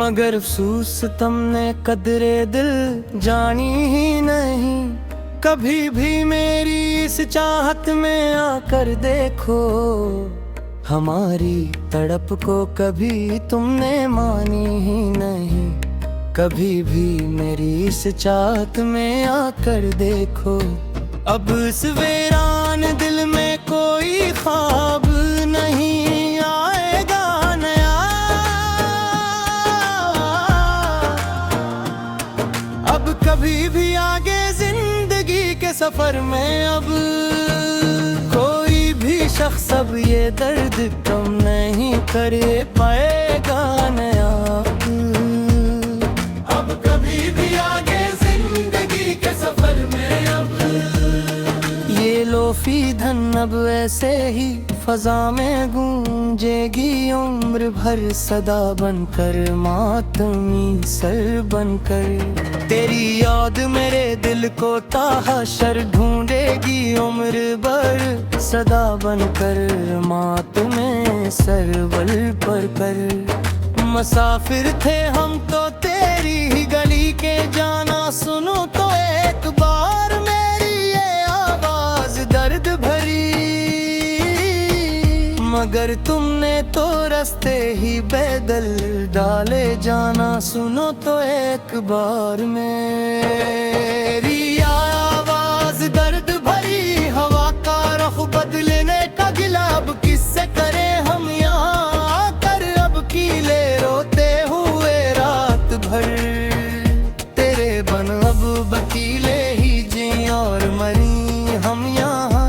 मगर अफसोस तुमने कदरे दिल जानी ही नहीं। कभी भी मेरी इस चाहत में आकर देखो, हमारी तड़प को कभी तुमने मानी ही नहीं। कभी भी मेरी इस चाहत में आकर देखो। अब इस वीरान दिल में कोई ख्वाब नहीं आएगा नया। अब कभी भी आगे जिंदगी के सफर में अब कोई भी शख्स अब ये दर्द कम नहीं कर पाएगा नया। अब कभी भी आगे जिंदगी के सफर में अब ये लोफी धन अब ऐसे ही फजा में गूंजेगी उम्र भर सदा बनकर, मातमी सर बनकर। तेरी याद मेरे दिल को ताहशर ढूंढेगी उम्र भर सदा बनकर, मातमे सरवल पर कर। मुसाफिर थे हम तो तेरी ही गली के, जाना सुनो तो एक बार मेरी ये आवाज दर्द भरी। मगर तुमने तो रास्ते ही बदल डाले, जाना सुनो तो एक बार मेरी आवाज दर्द भरी। हवा का रुख बदलने का गिला अब किससे करे हम यहाँ आकर, अब कीले रोते हुए रात भर। तेरे बन अब वकीले ही जी और मरी हम यहाँ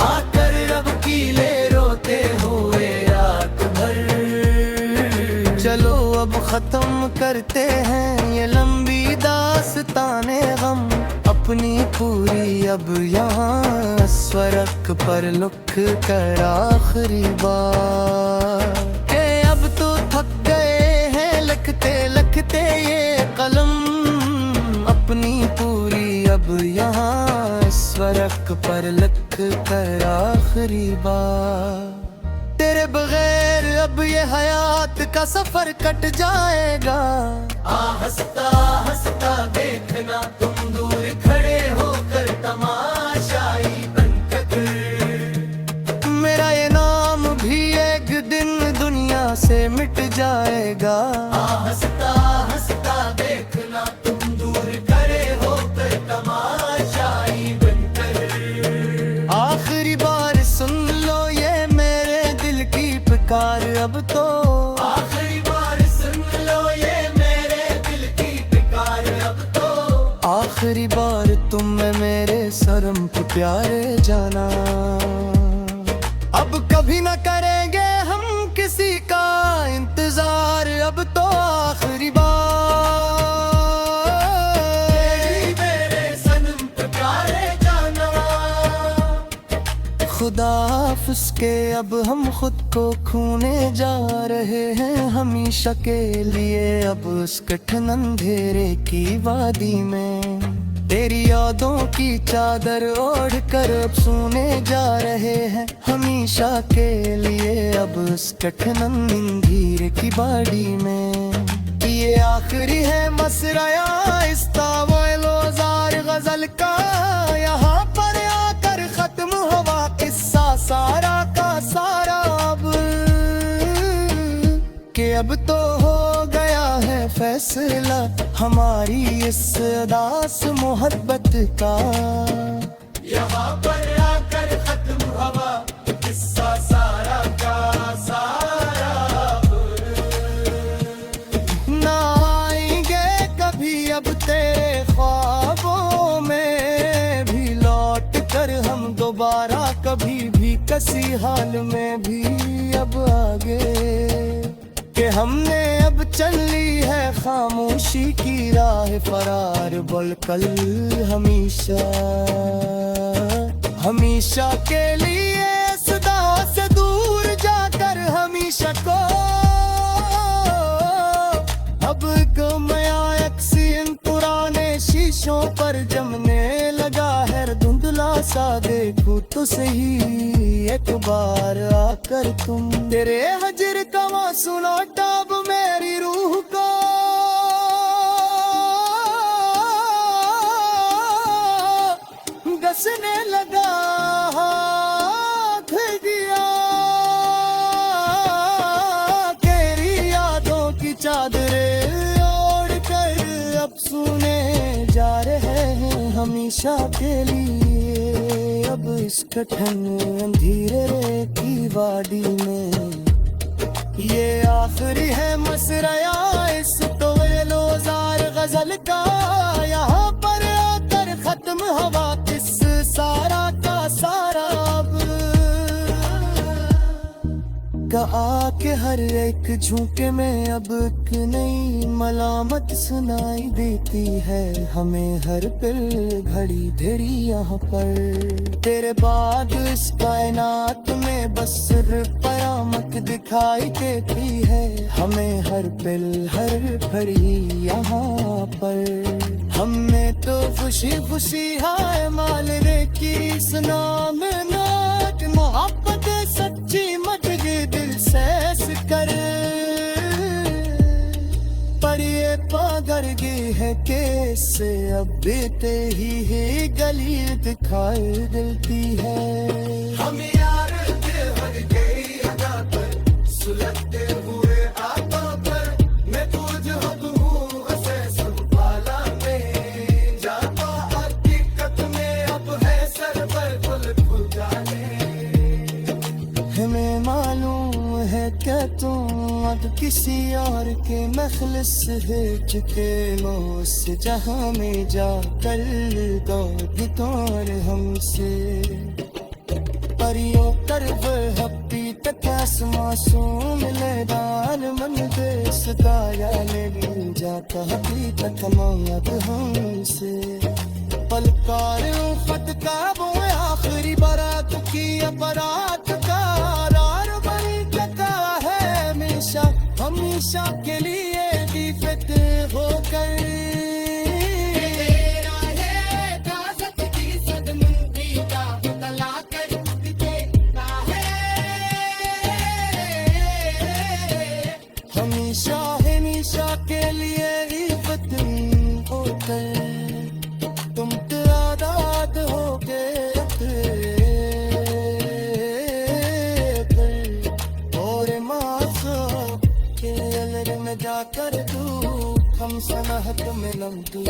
आकर, अब कीले रोते हुए रात भर। चलो अब खत्म करते हैं ये लंबी दास्ताने गम अपनी पूरी, अब यहाँ स्वरक पर लुक कर आखिरी बार। के अब तो थक गए हैं लिखते लिखते ये कलम अपनी पूरी, अब यहाँ स्वरक पर लिख कर आखिरी बार। तेरे बगैर अब ये हयात का सफर कट जाएगा। हंसता हंसता देखना तुम दूर खड़े होकर तमाशाई बनकर। मेरा ये नाम भी एक दिन दुनिया से मिट जाएगा। हंसता हंसता देखना तुम दूर खड़े होकर तमाशाई बनकर। आखिरी बार सुन लो ये मेरे दिल की पुकार, अब तो आखिरी बार सुन लो ये मेरे दिल की पुकार। अब तो आखिरी बार तुम में मेरे शर्म के प्यारे जाना, अब कभी न करेंगे हम किसी का इंतजार। अब तो आखिरी बार मेरे सनम पे प्यारे जाना। खुदा हाफ़िज़ के अब हम खुद को खोने जा रहे हैं हमेशा के लिए, अब उस कठिन अंधेरे की वादी में। तेरी यादों की चादर ओढ़ कर अब सोने जा रहे हैं हमेशा के लिए, अब उस कठिन अंधेरे की बाड़ी में। ये आखिरी है मसराया इस तावलोज़ार गजल का, यहाँ पर आकर खत्म हुआ किस्सा सारा का सारा। अब के अब तो हो गया है फैसला हमारी इस उदास मोहब्बत का, यहाँ पर आकर खत्म हुआ किस्सा सारा का सारा। ना आएंगे कभी अब तेरे ख्वाबों में भी लौट कर हम दोबारा, कभी भी किसी हाल में भी अब आगे। कि हमने अब चल ली है खामोशी की राह फरार, बोल कल हमेशा हमेशा के लिए सदा से दूर जाकर हमेशा को। अब गया अक्सी इन पुराने शीशों पर जमने लगा है धुंधला खुला सा देखूं तो सही एक बार आकर तुम। तेरे हजर का सुनो टाब मेरी रूह को डसने लगा हाथ दिया। तेरी यादों की चादरें ओढ़ कर अब सुने जा रहे हैं हमेशा के लिए। अब इस कठिन अंधेरे की वादी में ये आखिरी है मसरया इस तोएलोज़ार गजल का। यहाँ पर आकर खत्म हवा किस सारा का सारा अब का आके हर एक झुमके में अब एक नई मलामत सुनाई देती है हमें हर पल घड़ी घड़ी यहाँ पर। तेरे बाद इस कायनात में बस सिर्फ कयामत दिखाई देती है हमें हर पल हर घड़ी यहाँ पर। हमने तो खुशी खुशी हाय माल रे की सुनाम नाट मोहब्बत सच्ची मदगे दिल से कर। पर ये पागर गई है कैसे अब बीते ही गली दिखाई देती है। हम यार हर गई अदा पर सुलगते हुए आंखों पर मैं तुझ हूँ हंसे सब पाला में जाता हकीकत में अब है सर पर खुल जाने। हमें मालूम है क्या तुम अब किसी और के मखलस है चुके उस जहां में जा कर दो तौर हमसे। परियों तरफ हब्बी तक मासूम लेदान मन देश दाया ले मिल जाता हब्बी तक मौत हमसे। पलकार फत का वो आखिरी बारात की बारात का रार बनी तका है हमेशा हमेशा के लिए दीफत होकर। हमेशा हमेशा के लिए दीफत होकर तुम आजाद हो गए और मासूम के अलग में जाकर तू हम सनहत में लम्बी